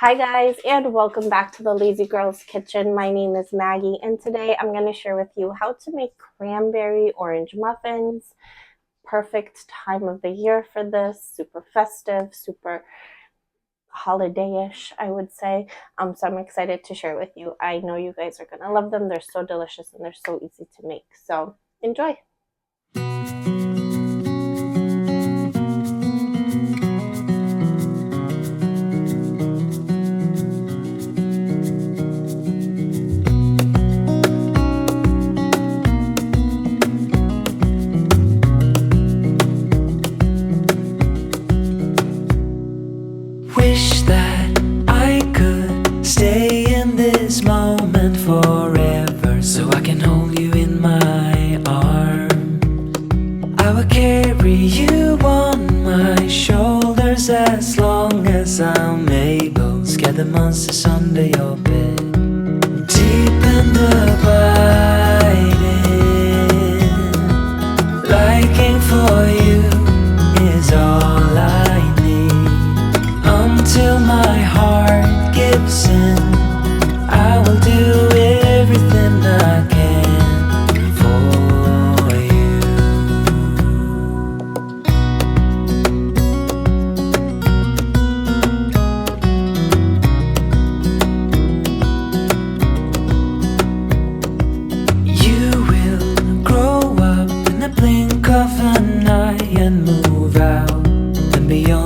Hi guys, and welcome back to the Lazy Girls Kitchen. My name is Maggie, and today I'm going to share with you how to make cranberry orange muffins. Perfect time of the year for this, super festive, super holiday-ish, I would say. So I'm excited to share with you. I know you guys are going to love them. They're so delicious and they're so easy to make. So enjoy. Wish that I could stay in this moment forever, so I can hold you in my arms. I will carry you on my shoulders as long as I'm able. Scare the monsters under your bed. Deep and abiding, liking for you is all I need. Until my heart gives in, I will do everything I can for you. You will grow up in the blink of an eye and move out and beyond